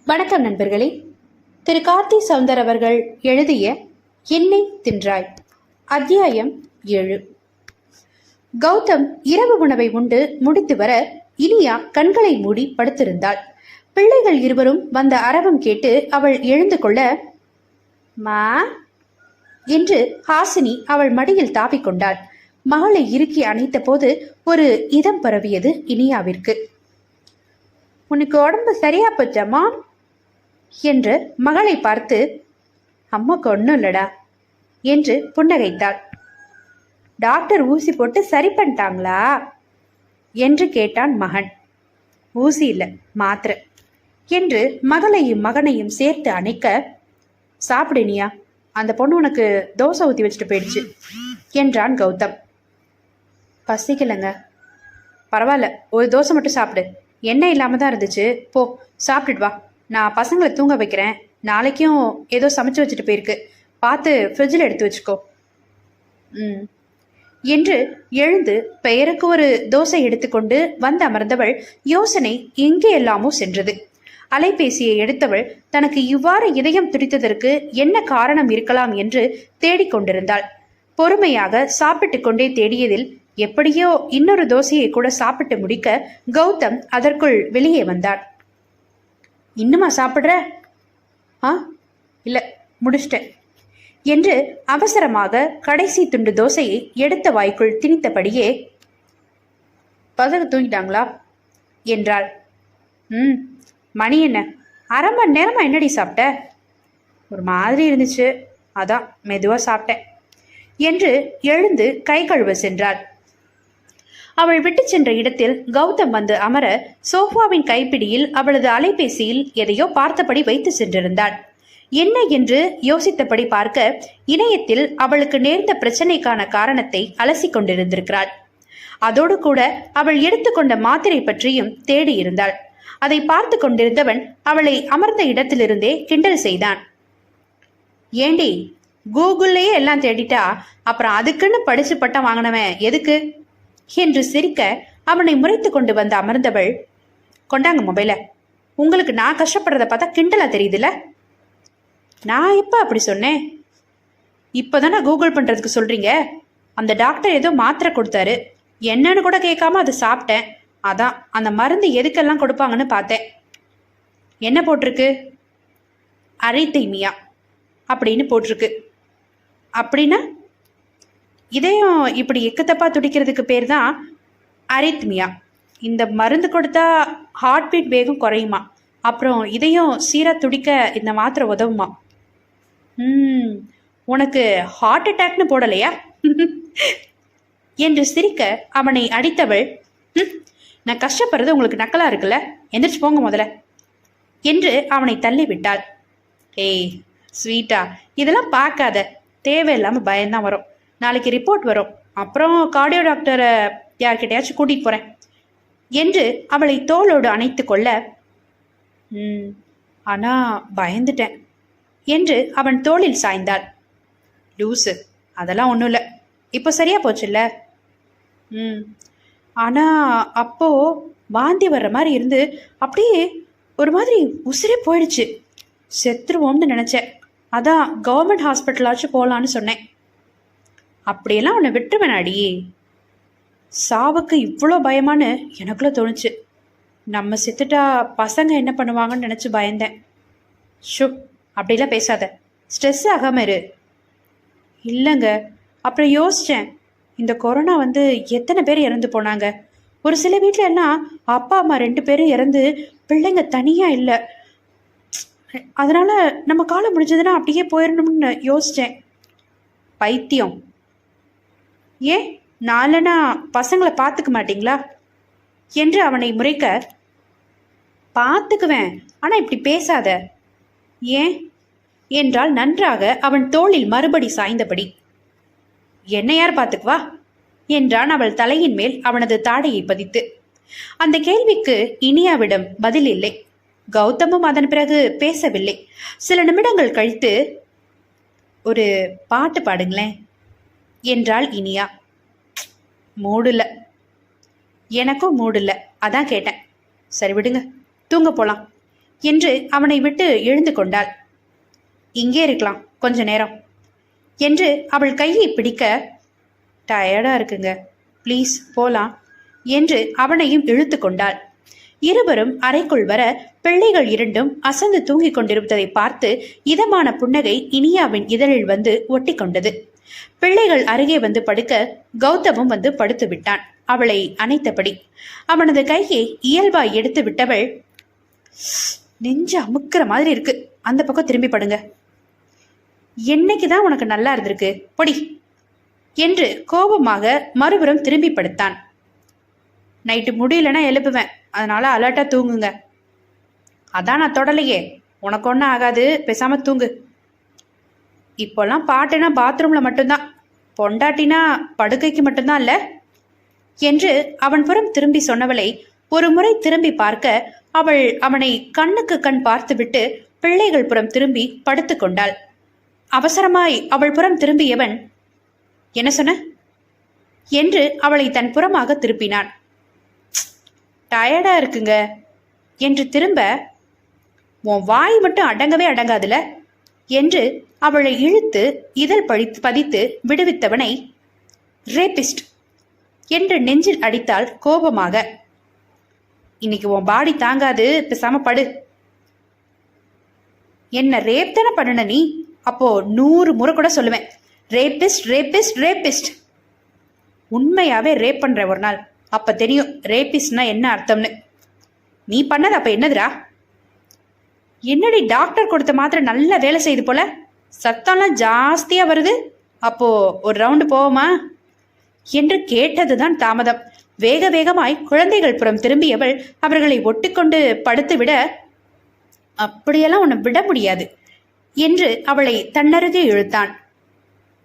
வணக்கம் நண்பர்களே. திரு கார்த்தி சவுந்தர் அவர்கள் எழுதிய என்னை தின்றாய் அத்தியாயம் 7. கௌதம் இரவு உணவை உண்டு முடித்து வர இனியா கண்களை மூடி படுத்திருந்தாள். பிள்ளைகள் இருவரும் வந்த அரவம் கேட்டு அவள் எழுந்து கொள்ள, மா என்று ஹாசினி அவள் மடியில் தாவிக்கொண்டாள். மகளை இறுக்கி அணைத்த போது ஒரு இதம் பரவியது இனியாவிற்கு. உனக்கு உடம்பு சரியா போச்சம்மா என்று மகளை பார்த்து, அம்மாக்கு ஒன்றும் இல்லடா என்று புன்னகைத்தாள். டாக்டர் ஊசி போட்டு சரி பண்ணிட்டாங்களா என்று கேட்டான் மகன். ஊசி இல்லை, மாத்திரை என்று மகளையும் மகனையும் சேர்த்து அணைக்க, சாப்பிடுனியா, அந்த பொண்ணு உனக்கு தோசை ஊற்றி வச்சுட்டு போயிடுச்சு என்றான் கௌதம். பசிக்கலைங்க. பரவாயில்ல, ஒரு தோசை மட்டும் சாப்பிடு, எண்ணெய் இல்லாமல் தான் இருந்துச்சு, போ சாப்பிட்டுட்டு வா. நான் பசங்களை தூங்க வைக்கிறேன், நாளைக்கும் ஏதோ சமைச்சு வச்சுட்டு போயிருக்கு, பார்த்து ஃப்ரிட்ஜில் எடுத்து வச்சுக்கோ என்று எழுந்து பெயருக்கு ஒரு தோசை எடுத்துக்கொண்டு வந்து அமர்ந்தவள் யோசனை எங்கே எல்லாமோ சென்றது. அலைபேசியை எடுத்தவள் தனக்கு இவ்வாறு இதயம் துடித்ததற்கு என்ன காரணம் இருக்கலாம் என்று தேடிக்கொண்டிருந்தாள். பொறுமையாக சாப்பிட்டு கொண்டே தேடியதில் எப்படியோ இன்னொரு தோசையை கூட சாப்பிட்டு முடிக்க கௌதம் அதற்குள் வெளியே வந்தான். இன்னுமா சாப்பிட்ற? இல்லை, முடிச்சிட்டேன் என்று அவசரமாக கடைசி துண்டு தோசையை எடுத்த வாய்க்குள் திணித்தபடியே, பசங்க தூங்கிட்டாங்களா என்றாள். மணி என்ன, அரை மணி நேரமா என்னடி சாப்பிட்ட? ஒரு மாதிரி இருந்துச்சு, அதான் மெதுவாக சாப்பிட்டேன் என்று எழுந்து கை கழுவ சென்றாள். அவள் விட்டு சென்ற இடத்தில் கௌதம் வந்து அமர சோஃபாவின் கைப்பிடியில் அவளது அலைபேசியில் எதையோ பார்த்தபடி வைத்து சென்றிருந்தாள். என்ன என்று யோசித்தபடி பார்க்க இணையத்தில் அவளுக்கு நேர்ந்த பிரச்சனைக்கான காரணத்தை அலசி கொண்டிருந்திருக்கிறாள். அதோடு கூட அவள் எடுத்துக்கொண்ட மாத்திரை பற்றியும் தேடி இருந்தாள். அதை பார்த்து கொண்டிருந்தவன் அவளை அமர்ந்த இடத்திலிருந்தே கிண்டல் செய்தான். ஏண்டி, கூகுள்லயே எல்லாம் தேடிட்டா அப்புறம் அதுக்குன்னு படிச்சு பட்டம் வாங்கினவன் எதுக்கு என்று சிரிக்க அவனை முறைத்து கொண்டு வந்து அமர்ந்தவள், கொண்டாங்க மொபைல, உங்களுக்கு நான் கஷ்டப்படுறத பார்த்தா கிண்டலா தெரியுதுல? நான் எப்ப அப்படி சொன்னேன்? இப்பதானே கூகுள் பண்றதுக்கு சொல்றீங்க. அந்த டாக்டர் ஏதோ மாத்திரை கொடுத்தாரு, என்னன்னு கூட கேட்காம அதை சாப்பிட்டேன், அதான் அந்த மருந்து எதுக்கெல்லாம் கொடுப்பாங்கன்னு பார்த்தேன். என்ன போட்டிருக்கு? அரைத்தைமியா அப்படின்னு போட்டிருக்கு. அப்படின்னா இதயம் இப்படி எக்கத்தப்பா துடிக்கிறதுக்கு பேர் தான் அரித்மியா. இந்த மருந்து கொடுத்தா ஹார்ட் பீட் வேகம் குறையுமா, அப்புறம் இதயம் சீராக துடிக்க இந்த மாத்திரை உதவுமா. உனக்கு ஹார்ட் அட்டாக்னு போடலையா என்று சிரிக்க அவனை அடித்தவள், நான் கஷ்டப்படுறது உங்களுக்கு நக்கலா இருக்குல்ல, எந்திரிச்சு போங்க முதல்ல என்று அவனை தள்ளிவிட்டாள். ஏய் ஸ்வீட்டா, இதெல்லாம் பார்க்காத, தேவையில்லாமல் பயம்தான் வரும். நாளைக்கு ரிப்போர்ட் வரும், அப்புறம் கார்டியோ டாக்டரை யார்கிட்டயாச்சும் கூட்டிகிட்டு போகிறேன் என்று அவளை தோளோடு அணைத்து கொள்ள, ஆனால் பயந்துட்டேன் என்று அவன் தோளில் சாய்ந்தாள். லூசு, அதெல்லாம் ஒன்றும் இல்லை, இப்போ சரியா போச்சுல்ல? ஆனால் அப்போ வாந்தி வர்ற மாதிரி இருந்து அப்படியே ஒரு மாதிரி உசிரே போயிடுச்சு, செத்துருவோம்னு நினச்சேன், அதான் கவர்மெண்ட் ஹாஸ்பிட்டலாச்சும் போகலான்னு சொன்னேன். அப்படியெல்லாம் உன்னை விட்டுருவேனாடி? சாவுக்கு இவ்வளோ பயமானு எனக்குள்ள தோணுச்சு. நம்ம செத்துட்டா பசங்க என்ன பண்ணுவாங்கன்னு நினச்சி பயந்தேன். ஷூ, அப்படிலாம் பேசாத, ஸ்ட்ரெஸ் ஆகாம இரு. இல்லைங்க, அப்புறம் யோசித்தேன், இந்த கொரோனா வந்து எத்தனை பேர் இறந்து போனாங்க. ஒரு சில வீட்டில் எல்லாம் அப்பா அம்மா 2 பேரும் இறந்து பிள்ளைங்க தனியாக இல்லை. அதனால் நம்ம காலம் முடிஞ்சதுன்னா அப்படியே போயிடணும்னு யோசித்தேன். பைத்தியம். ஏன் நாளனா பசங்களை பார்த்துக்க மாட்டீங்களா என்று அவனை முறைக்க, பார்த்துக்குவேன், ஆனால் இப்படி பேசாத. ஏன் என்றால் நன்றாக அவன் தோளில் மறுபடி சாய்ந்தபடி. என்ன யார் பார்த்துக்குவா என்றான் அவள் தலையின் மேல் அவனது தாடையை பதித்து. அந்த கேள்விக்கு இனியாவிடம் பதில் இல்லை. கௌதமும் அதன் பிறகு பேசவில்லை. சில நிமிடங்கள் கழித்து, ஒரு பாட்டு பாடுங்களேன் என்றாள் இனியா. மூடில்ல. எனக்கும் மூடில்ல, அதான் கேட்டேன். சரி விடுங்க, தூங்க போலாம். என்று அவனை விட்டு எழுந்து கொண்டாள். இங்கே இருக்கலாம் கொஞ்ச நேரம் என்று அவள் கையை பிடிக்க, டயர்டா இருக்குங்க, ப்ளீஸ் போலாம் என்று அவனையும் இழுத்து கொண்டாள். இருவரும் அறைக்குள் வர பிள்ளைகள் இரண்டும் அசந்து தூங்கிக் கொண்டிருப்பதை பார்த்து இதமான புன்னகை இனியாவின் இதழில் வந்து ஒட்டி கொண்டது. பிள்ளைகள் அருகே வந்து படுக்க கௌதமும் வந்து படுத்து விட்டான், அவளை அணைத்தபடி. அவனது கையை இயல்பாய் எடுத்து விட்டவள், நெஞ்சு அமுக்கிற மாதிரி இருக்கு, அந்த பக்கம் திரும்பி படுங்க. என்னைக்குதான் உனக்கு நல்லா இருந்திருக்கு, பொடி என்று கோபமாக மறுபுறம் திரும்பி படுத்தான். நைட்டு முடியலன்னா எழுப்புவேன், அதனால அலர்ட்டா தூங்குங்க. அதான் நான் தொடலையே, உனக்கு ஒன்றும் ஆகாது, பேசாம தூங்கு. இப்போல்லாம் பாட்டுனா பாத்ரூம்ல மட்டும்தான், பொண்டாட்டினா படுக்கைக்கு மட்டும்தான் இல்ல என்று அவன் புறம் திரும்பி சொன்னவளை ஒரு முறை திரும்பி பார்க்க அவள் அவனை கண்ணுக்கு கண் பார்த்துவிட்டு பிள்ளைகள் புறம் திரும்பி படுத்து கொண்டாள். அவசரமாய் அவள் புறம் திரும்பியவன், என்ன சொன்ன என்று அவளை தன் புறமாக திருப்பினான். டயர்டா இருக்குங்க என்று திரும்ப, உன் வாய் மட்டும் அடங்கவே அடங்காதுல என்று அவளை இழுத்து இதழ் பதித்து விடுவித்தவனை, ரேபிஸ்ட் என்று நெஞ்சில் அடித்தாள் கோபமாக. இன்னைக்கு உன் பாடி தாங்காது, பேசாம படு. என்ன ரேப் தானே பண்ணன நீ? அப்போ 100 முறை கூட சொல்லுவேன், ரேபிஸ்ட் ரேபிஸ்ட் ரேபிஸ்ட். உண்மையாவே ரேப் பண்ற ஒரு நாள், அப்ப தெரியும் ரேபிஸ்ட்னா என்ன அர்த்தம்னு. நீ பண்ணது அப்ப என்னதுரா? என்னடி டாக்டர் கொடுத்த மாத்திரை நல்ல வேலை செய்து போல, சத்தம்லாம் ஜாஸ்தியா வருது, அப்போ ஒரு ரவுண்டு போவோமா என்று கேட்டதுதான் தாமதம். வேக வேகமாய் குழந்தைகள் புறம் திரும்பியவள் அவர்களை ஒட்டிக்கொண்டு படுத்துவிட, அப்படியெல்லாம் உன்னை விட முடியாது என்று அவளை தன்னருகே இழுத்தான்.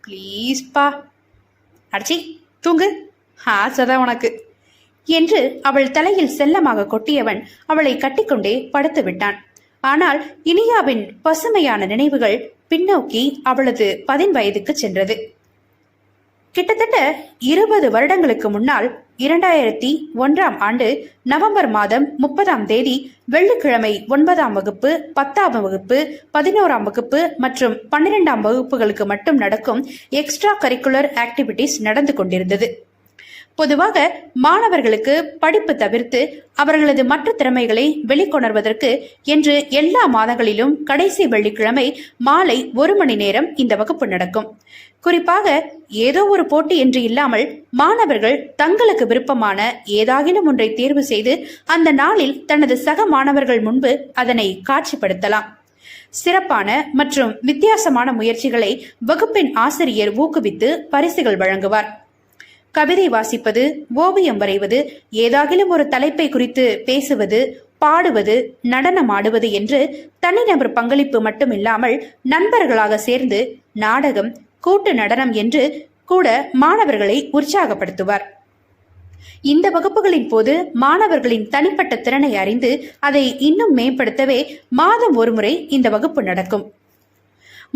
ப்ளீஸ் பா, அடிச்சி தூங்கு, ஆசைதான் உனக்கு என்று அவள் தலையில் செல்லமாக கொட்டியவன் அவளை கட்டிக்கொண்டே படுத்து விட்டான். ஆனால் இனியாவின் பசுமையான நினைவுகள் பின்னோக்கி அவளது 10 வயதுக்கு சென்றது. கிட்டத்தட்ட 20 வருடங்களுக்கு முன்னால் 2001ஆம் ஆண்டு நவம்பர் மாதம் 30ஆம் தேதி வெள்ளிக்கிழமை 9ஆம் வகுப்பு, 10ஆம் வகுப்பு, 11ஆம் வகுப்பு மற்றும் 12ஆம் வகுப்புகளுக்கு மட்டும் நடக்கும் எக்ஸ்ட்ரா கரிக்குலர் ஆக்டிவிட்டிஸ் நடந்து கொண்டிருந்தது. பொதுவாக மாணவர்களுக்கு படிப்பு தவிர்த்து அவர்களது மற்ற திறமைகளை வெளிக்கொணர்வதற்கு என்று எல்லா மாதங்களிலும் கடைசி வெள்ளிக்கிழமை மாலை 1 மணி நேரம் இந்த வகுப்பு நடக்கும். குறிப்பாக ஏதோ ஒரு போட்டி என்று இல்லாமல் மாணவர்கள் தங்களுக்கு விருப்பமான ஏதாகிலும் ஒன்றை தேர்வு செய்து அந்த நாளில் தனது சக மாணவர்கள் முன்பு அதனை காட்சிப்படுத்தலாம். சிறப்பான மற்றும் வித்தியாசமான முயற்சிகளை வகுப்பின் ஆசிரியர் ஊக்குவித்து பரிசுகள் வழங்குவார். கவிதை வாசிப்பது, ஓவியம் வரைவது, ஏதாகிலும் ஒரு தலைப்பை குறித்து பேசுவது, பாடுவது, நடனம் ஆடுவது என்று தனிநபர் பங்களிப்பு மட்டுமில்லாமல் நண்பர்களாக சேர்ந்து நாடகம், கூட்டு நடனம் என்று கூட மாணவர்களை உற்சாகப்படுத்துவார். இந்த வகுப்புகளின் போது மாணவர்களின் தனிப்பட்ட திறனை அறிந்து அதை இன்னும் மேம்படுத்தவே மாதம் ஒருமுறை இந்த வகுப்பு நடக்கும்.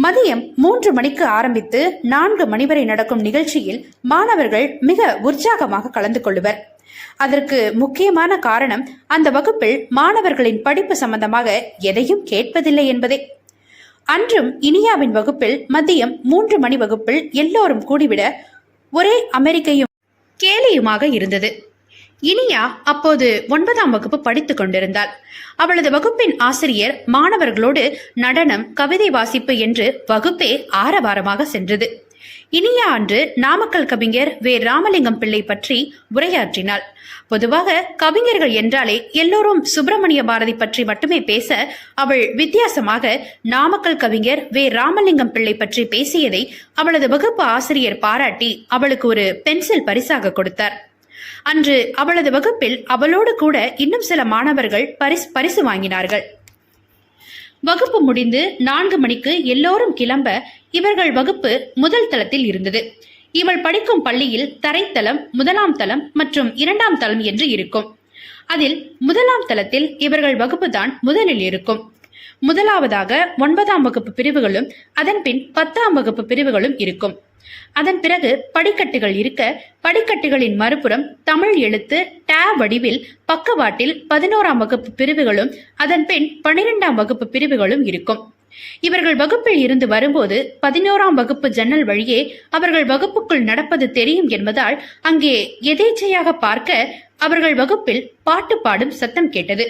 மதியம் 3 மணிக்கு ஆரம்பித்து 4 மணி வரை நடக்கும் நிகழ்ச்சியில் மாணவர்கள் மிக உற்சாகமாக கலந்து கொள்ளுவர். அதற்கு முக்கியமான காரணம் அந்த வகுப்பில் மாணவர்களின் படிப்பு சம்பந்தமாக எதையும் கேட்பதில்லை என்பதே. அன்றும் இனியாவின் வகுப்பில் மதியம் 3 மணி வகுப்பில் எல்லோரும் கூடிவிட ஒரே அமெரிக்கையும் கேலியுமாக இருந்தது. இனியா அப்போது 9ஆம் வகுப்பு படித்துக் கொண்டிருந்தாள். அவளது வகுப்பின் ஆசிரியர் மாணவர்களோடு நடனம், கவிதை வாசிப்பு என்று வகுப்பே ஆரவாரமாக சென்றது. இனியா அன்று நாமக்கல் கவிஞர் வே. ராமலிங்கம் பிள்ளை பற்றி உரையாற்றினாள். பொதுவாக கவிஞர்கள் என்றாலே எல்லோரும் சுப்பிரமணிய பாரதி பற்றி மட்டுமே பேச, அவள் வித்தியாசமாக நாமக்கல் கவிஞர் வே. ராமலிங்கம் பிள்ளை பற்றி பேசியதை அவளது வகுப்பு ஆசிரியர் பாராட்டி அவளுக்கு ஒரு பென்சில் பரிசாக கொடுத்தார். அன்று அவளது வகுப்பில் அவளோடு கூட இன்னும் சில மாணவர்கள் பரிசு வாங்கினார்கள். வகுப்பு முடிந்து 4 மணிக்கு எல்லோரும் கிளம்ப இவர்கள் வகுப்பு முதல் தளத்தில் இருந்தது. இவள் படிக்கும் பள்ளியில் தரைத்தளம், 1ஆம் தளம் மற்றும் 2ஆம் தளம் என்று இருக்கும். அதில் 1ஆம் தளத்தில் இவர்கள் வகுப்பு தான் முதலில் இருக்கும். முதலாவதாக 9ஆம் வகுப்பு பிரிவுகளும் அதன் பின் 10ஆம் வகுப்பு பிரிவுகளும் இருக்கும். அதன் பிறகு படிக்கட்டுகள் இருக்க, படிக்கட்டுகளின் மறுபுறம் தமிழ் எழுத்து ட வடிவில் பக்கவாட்டில் 11ஆம் வகுப்பு பிரிவுகளும் அதன் பின் 12ஆம் வகுப்பு பிரிவுகளும் இருக்கும். இவர்கள் வகுப்பில் இருந்து வரும்போது 11ஆம் வகுப்பு ஜன்னல் வழியே அவர்கள் வகுப்புக்குள் நடப்பது தெரியும் என்பதால் அங்கே எதேச்சையாக பார்க்க அவர்கள் வகுப்பில் பாட்டு பாடும் சத்தம் கேட்டது.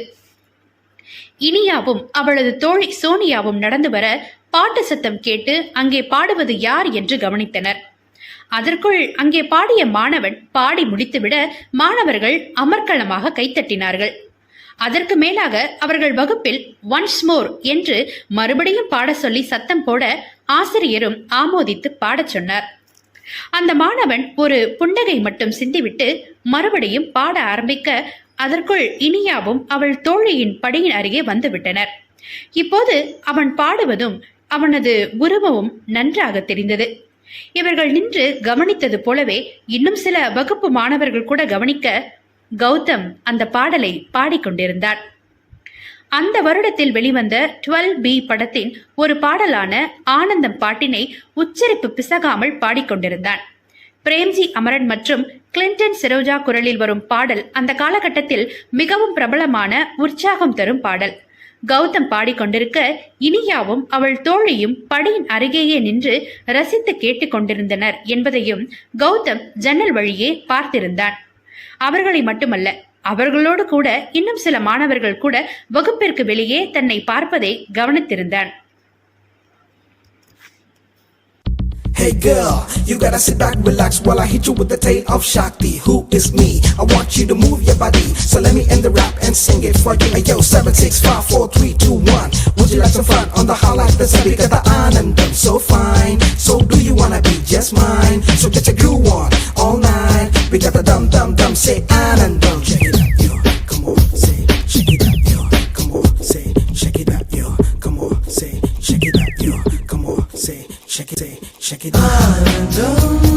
இனியாவும் அவளது தோழி சோனியாவும் நடந்து வர பாட்டு சத்தம் கேட்டு அங்கே பாடுவது யார் என்று கவனித்தனர். அதற்குள் அங்கே பாடிய மாணவன் பாடி முடித்துவிட மாணவர்கள் அமர்க்களமாக கைத்தட்டினார்கள். அதற்கு மேலாக அவர்கள் வகுப்பில் ஒன்ஸ் மோர் என்று மறுபடியும் பாட சொல்லி சத்தம் போட ஆசிரியரும் ஆமோதித்து பாடச் சொன்னார். அந்த மாணவன் ஒரு புண்டகை மட்டும் சிந்திவிட்டு மறுபடியும் பாட ஆரம்பிக்க அதற்குள் இனியாவும் அவள் தோழியின் படியின் அருகே வந்து விட்டனர். இப்போது அவன் பாடுவதும் அவனது உருவமும் நன்றாக தெரிந்தது. இவர்கள் நின்று கவனித்தது போலவே இன்னும் சில வகுப்பு மாணவர்கள் கூட கவனிக்க கௌதம் அந்த பாடலை பாடிக்கொண்டிருந்தான். அந்த வருடத்தில் வெளிவந்த 12B படத்தின் ஒரு பாடலான ஆனந்தம் பாட்டினை உச்சரிப்பு பிசகாமல் பாடிக்கொண்டிருந்தான். பிரேம்ஜி அமரன் மற்றும் கிளின்டன் சரோஜா குரலில் வரும் பாடல் அந்த காலகட்டத்தில் மிகவும் பிரபலமான உற்சாகம் தரும் பாடல். கௌதம் பாடிக்கொண்டிருக்க இனியாவும் அவள் தோழியும் படியின் அருகேயே நின்று ரசித்து கேட்டுக்கொண்டிருந்தனர் என்பதையும் கௌதம் ஜன்னல் வழியே பார்த்திருந்தான். அவர்களை மட்டுமல்ல, அவர்களோடு கூட இன்னும் சில மாணவர்கள் கூட வகுப்பிற்கு வெளியே தன்னை பார்ப்பதை கவனித்திருந்தான். Hey girl, you gotta sit back, relax while I hit you with the tale of Shakti. Who is me? I want you to move your body. So let me end the rap and sing it for you. Hey yo, 7, 6, 5, 4, 3, 2, 1. Would you like some fun on the highlight? The sun, because the Anandam so fine. So do you wanna be just mine? So get your groove on all night. We got the dum dum dum, say Anandam. Check it out, yo. Come on, say check it out, yo. Come on, say check it out, yo. Come on, say check it out, yo. Come on, say check it out. Anandam.